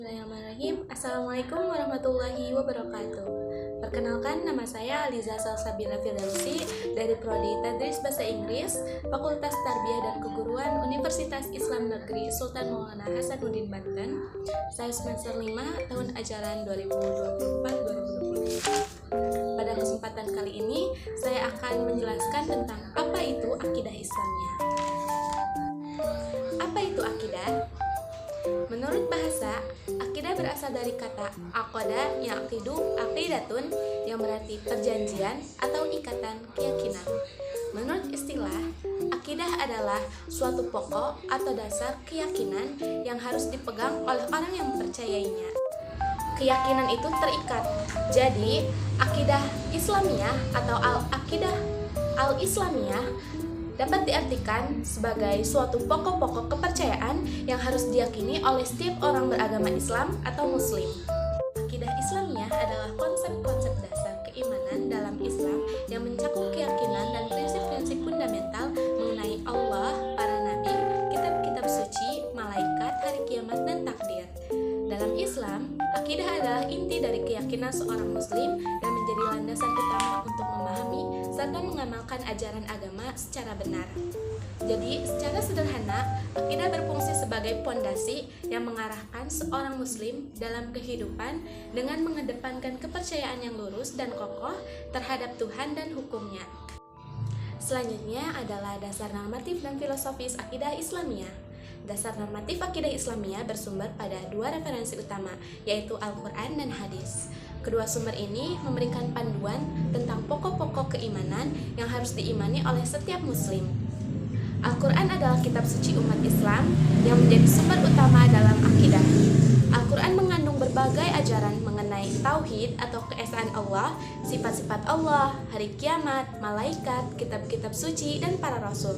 Bismillahirrahmanirrahim. Assalamualaikum warahmatullahi wabarakatuh. Perkenalkan, nama saya Aliza Salsabila Firdausi dari Prodi Tadris Bahasa Inggris, Fakultas Tarbiyah dan Keguruan Universitas Islam Negeri Sultan Maulana Hasanuddin Banten. Saya semester 5 tahun ajaran 2024-2025. Pada kesempatan kali ini, saya akan menjelaskan tentang apa itu akidah Islamnya. Apa itu akidah? Menurut bahasa, akidah berasal dari kata aqada yang aqidatun yang berarti perjanjian atau ikatan keyakinan. Menurut istilah, akidah adalah suatu pokok atau dasar keyakinan yang harus dipegang oleh orang yang mempercayainya. Keyakinan itu terikat. Jadi, akidah Islamiyah atau al-akidah al-Islamiyah dapat diartikan sebagai suatu pokok-pokok kepercayaan yang harus diyakini oleh setiap orang beragama Islam atau Muslim. Akidah Islamiyah adalah konsep-konsep dasar keimanan dalam Islam yang mencakup keyakinan dan prinsip-prinsip fundamental mengenai Allah, para nabi, kitab-kitab suci, malaikat, hari kiamat, dan takdir. Dalam Islam, akidah adalah inti dari keyakinan seorang Muslim dan menjadi landasan utama untuk memahami serta mengamalkan ajaran agama secara benar. Jadi, secara sederhana, akidah berfungsi sebagai pondasi yang mengarahkan seorang Muslim dalam kehidupan dengan mengedepankan kepercayaan yang lurus dan kokoh terhadap Tuhan dan hukumnya. Selanjutnya adalah dasar normatif dan filosofis akidah Islamiyah. Dasar normatif akidah Islamiyah bersumber pada dua referensi utama, yaitu Al-Quran dan Hadis. Kedua sumber ini memberikan panduan tentang pokok-pokok keimanan yang harus diimani oleh setiap Muslim. Al-Quran adalah kitab suci umat Islam yang menjadi sumber utama dalam akidah. Al-Quran mengandung berbagai ajaran mengenai tauhid atau keesaan Allah, sifat-sifat Allah, hari kiamat, malaikat, kitab-kitab suci, dan para rasul.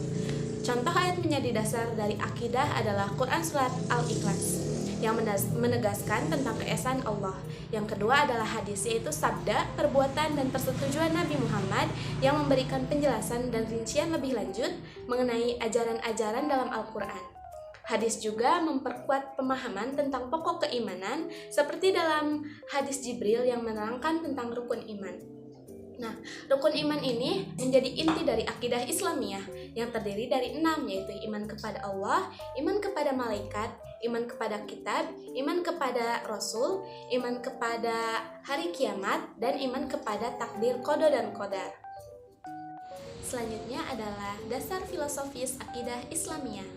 Contoh ayat menjadi dasar dari akidah adalah Quran Surat Al-Ikhlas yang menegaskan tentang keesaan Allah. Yang kedua adalah hadis, yaitu sabda, perbuatan, dan persetujuan Nabi Muhammad yang memberikan penjelasan dan rincian lebih lanjut mengenai ajaran-ajaran dalam Al-Quran. Hadis juga memperkuat pemahaman tentang pokok keimanan seperti dalam hadis Jibril yang menerangkan tentang rukun iman. Nah, rukun iman ini menjadi inti dari akidah Islamiyah yang terdiri dari 6, yaitu iman kepada Allah, iman kepada malaikat, iman kepada kitab, iman kepada rasul, iman kepada hari kiamat, dan iman kepada takdir qada dan qadar. Selanjutnya adalah dasar filosofis akidah Islamiyah.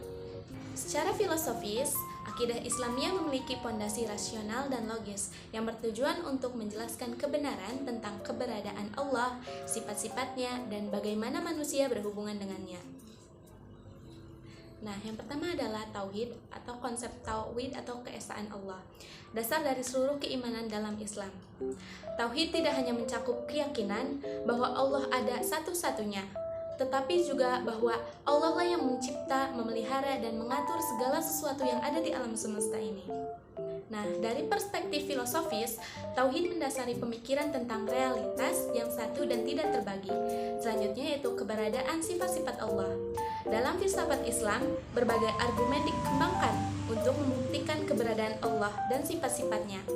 Secara filosofis, akidah Islamiyah memiliki pondasi rasional dan logis yang bertujuan untuk menjelaskan kebenaran tentang keberadaan Allah, sifat-sifatnya, dan bagaimana manusia berhubungan dengannya. Nah, yang pertama adalah tauhid atau konsep tauhid atau keesaan Allah. Dasar dari seluruh keimanan dalam Islam. Tauhid tidak hanya mencakup keyakinan bahwa Allah ada satu-satunya, tetapi juga bahwa Allah lah yang mencipta, memelihara, dan mengatur segala sesuatu yang ada di alam semesta ini. Nah, dari perspektif filosofis, tauhid mendasari pemikiran tentang realitas yang satu dan tidak terbagi. Selanjutnya yaitu keberadaan sifat-sifat Allah. Dalam filsafat Islam, berbagai argumen dikembangkan untuk membuktikan keberadaan Allah dan sifat-sifatnya.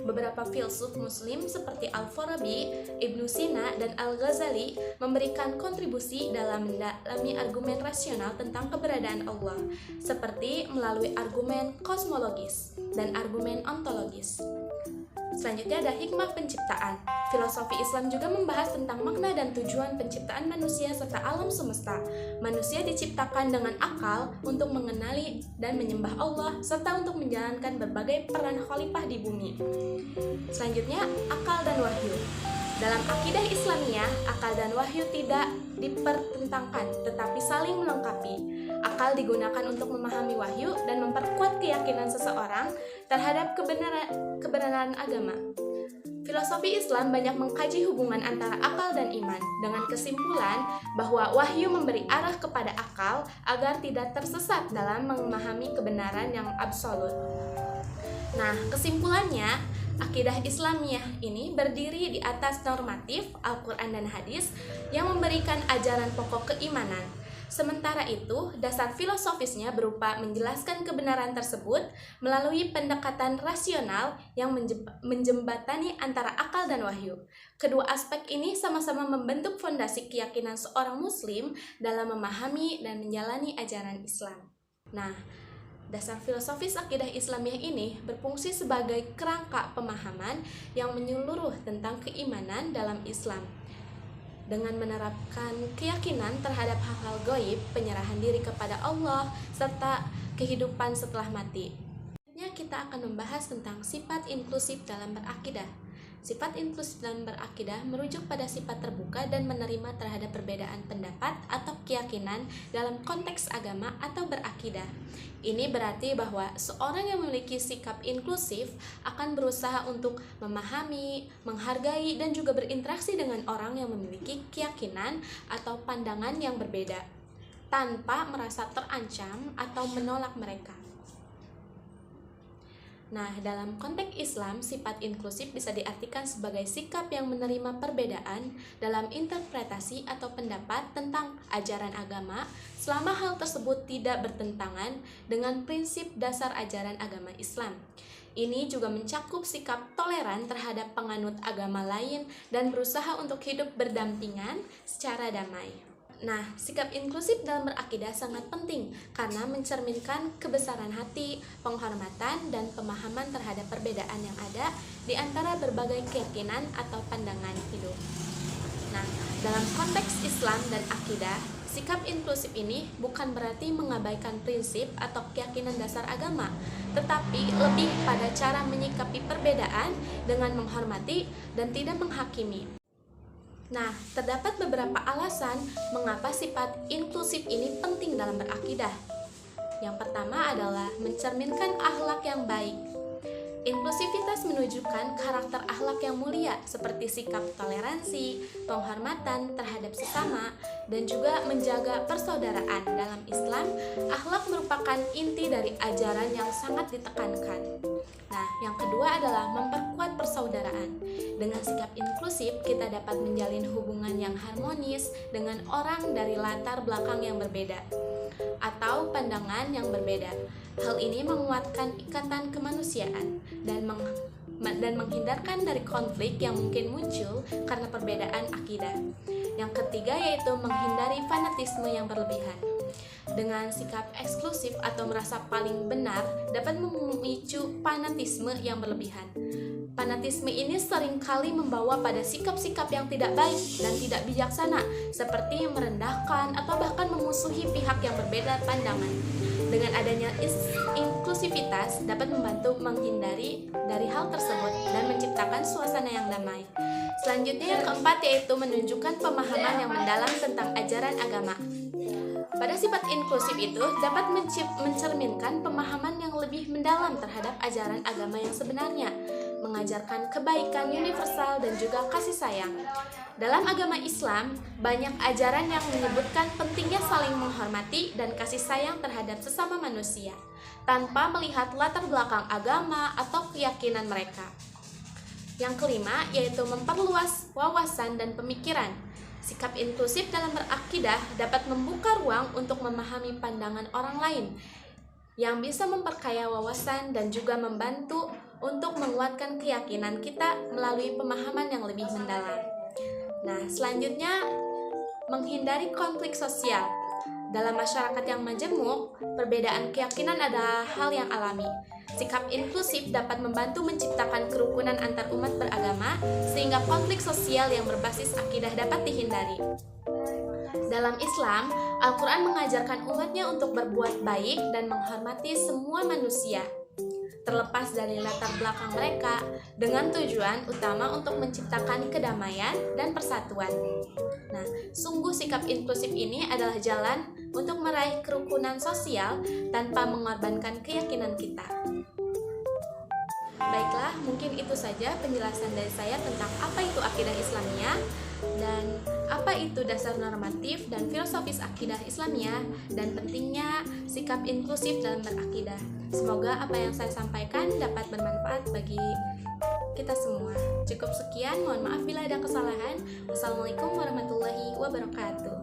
Beberapa filsuf Muslim seperti Al-Farabi, Ibnu Sina, dan Al-Ghazali memberikan kontribusi dalam mendalami argumen rasional tentang keberadaan Allah, seperti melalui argumen kosmologis dan argumen ontologis. Selanjutnya ada hikmah penciptaan. Filosofi Islam juga membahas tentang makna dan tujuan penciptaan manusia serta alam semesta. Manusia diciptakan dengan akal untuk mengenali dan menyembah Allah serta untuk menjalankan berbagai peran khalifah di bumi. Selanjutnya, akal dan wahyu. Dalam akidah Islamiyah, akal dan wahyu tidak dipertentangkan, tetapi saling melengkapi. Akal digunakan untuk memahami wahyu dan memperkuat keyakinan seseorang terhadap kebenaran agama. Filosofi Islam banyak mengkaji hubungan antara akal dan iman, dengan kesimpulan bahwa wahyu memberi arah kepada akal agar tidak tersesat dalam memahami kebenaran yang absolut. Nah, kesimpulannya, akidah Islamiyah ini berdiri di atas normatif Al-Quran dan Hadis yang memberikan ajaran pokok keimanan. Sementara itu, dasar filosofisnya berupa menjelaskan kebenaran tersebut melalui pendekatan rasional yang menjembatani antara akal dan wahyu. Kedua aspek ini sama-sama membentuk fondasi keyakinan seorang muslim dalam memahami dan menjalani ajaran Islam. Nah, dasar filosofis akidah Islamiyah ini berfungsi sebagai kerangka pemahaman yang menyeluruh tentang keimanan dalam Islam. Dengan menerapkan keyakinan terhadap hal-hal gaib, penyerahan diri kepada Allah, serta kehidupan setelah mati. Selanjutnya kita akan membahas tentang sifat inklusif dalam berakidah. Sifat inklusif dalam berakidah merujuk pada sifat terbuka dan menerima terhadap perbedaan pendapat atau keyakinan dalam konteks agama atau berakidah. Ini berarti bahwa seorang yang memiliki sikap inklusif akan berusaha untuk memahami, menghargai, dan juga berinteraksi dengan orang yang memiliki keyakinan atau pandangan yang berbeda, tanpa merasa terancam atau menolak mereka. Nah, dalam konteks Islam, sifat inklusif bisa diartikan sebagai sikap yang menerima perbedaan dalam interpretasi atau pendapat tentang ajaran agama selama hal tersebut tidak bertentangan dengan prinsip dasar ajaran agama Islam. Ini juga mencakup sikap toleran terhadap penganut agama lain dan berusaha untuk hidup berdampingan secara damai. Nah, sikap inklusif dalam berakidah sangat penting karena mencerminkan kebesaran hati, penghormatan, dan pemahaman terhadap perbedaan yang ada di antara berbagai keyakinan atau pandangan hidup. Nah, dalam konteks Islam dan akidah, sikap inklusif ini bukan berarti mengabaikan prinsip atau keyakinan dasar agama, tetapi lebih pada cara menyikapi perbedaan dengan menghormati dan tidak menghakimi. Nah, terdapat beberapa alasan mengapa sifat inklusif ini penting dalam berakidah. Yang pertama adalah mencerminkan akhlak yang baik. Inklusivitas menunjukkan karakter akhlak yang mulia seperti sikap toleransi, penghormatan terhadap sesama, dan juga menjaga persaudaraan. Dalam Islam, akhlak merupakan inti dari ajaran yang sangat ditekankan. Nah, yang kedua adalah memperkuat persaudaraan. Dengan sikap inklusif, kita dapat menjalin hubungan yang harmonis dengan orang dari latar belakang yang berbeda atau pandangan yang berbeda. Hal ini menguatkan ikatan kemanusiaan dan menghindarkan dari konflik yang mungkin muncul karena perbedaan akidah. Yang ketiga yaitu menghindari fanatisme yang berlebihan. Dengan sikap eksklusif atau merasa paling benar dapat memicu fanatisme yang berlebihan. Fanatisme ini seringkali membawa pada sikap-sikap yang tidak baik dan tidak bijaksana, seperti merendahkan atau bahkan memusuhi pihak yang berbeda pandangan. Dengan adanya inklusivitas dapat membantu menghindari dari hal tersebut dan menciptakan suasana yang damai. Selanjutnya yang keempat yaitu menunjukkan pemahaman yang mendalam tentang ajaran agama. Pada sifat inklusif itu dapat mencerminkan pemahaman yang lebih mendalam terhadap ajaran agama yang sebenarnya, mengajarkan kebaikan universal dan juga kasih sayang. Dalam agama Islam, banyak ajaran yang menyebutkan pentingnya saling menghormati dan kasih sayang terhadap sesama manusia, tanpa melihat latar belakang agama atau keyakinan mereka. Yang kelima, yaitu memperluas wawasan dan pemikiran. Sikap inklusif dalam berakidah dapat membuka ruang untuk memahami pandangan orang lain, yang bisa memperkaya wawasan dan juga membantu untuk menguatkan keyakinan kita melalui pemahaman yang lebih mendalam. Nah, selanjutnya, menghindari konflik sosial. Dalam masyarakat yang majemuk, perbedaan keyakinan adalah hal yang alami. Sikap inklusif dapat membantu menciptakan kerukunan antar umat beragama, sehingga konflik sosial yang berbasis akidah dapat dihindari. Dalam Islam, Al-Quran mengajarkan umatnya untuk berbuat baik dan menghormati semua manusia, terlepas dari latar belakang mereka, dengan tujuan utama untuk menciptakan kedamaian dan persatuan. Nah, sungguh sikap inklusif ini adalah jalan untuk meraih kerukunan sosial tanpa mengorbankan keyakinan kita. Baiklah, mungkin itu saja penjelasan dari saya tentang apa itu akidah Islamiyah dan apa itu dasar normatif dan filosofis akidah Islamiyah dan pentingnya sikap inklusif dalam berakidah. Semoga apa yang saya sampaikan dapat bermanfaat bagi kita semua. Cukup sekian, mohon maaf bila ada kesalahan. Wassalamualaikum warahmatullahi wabarakatuh.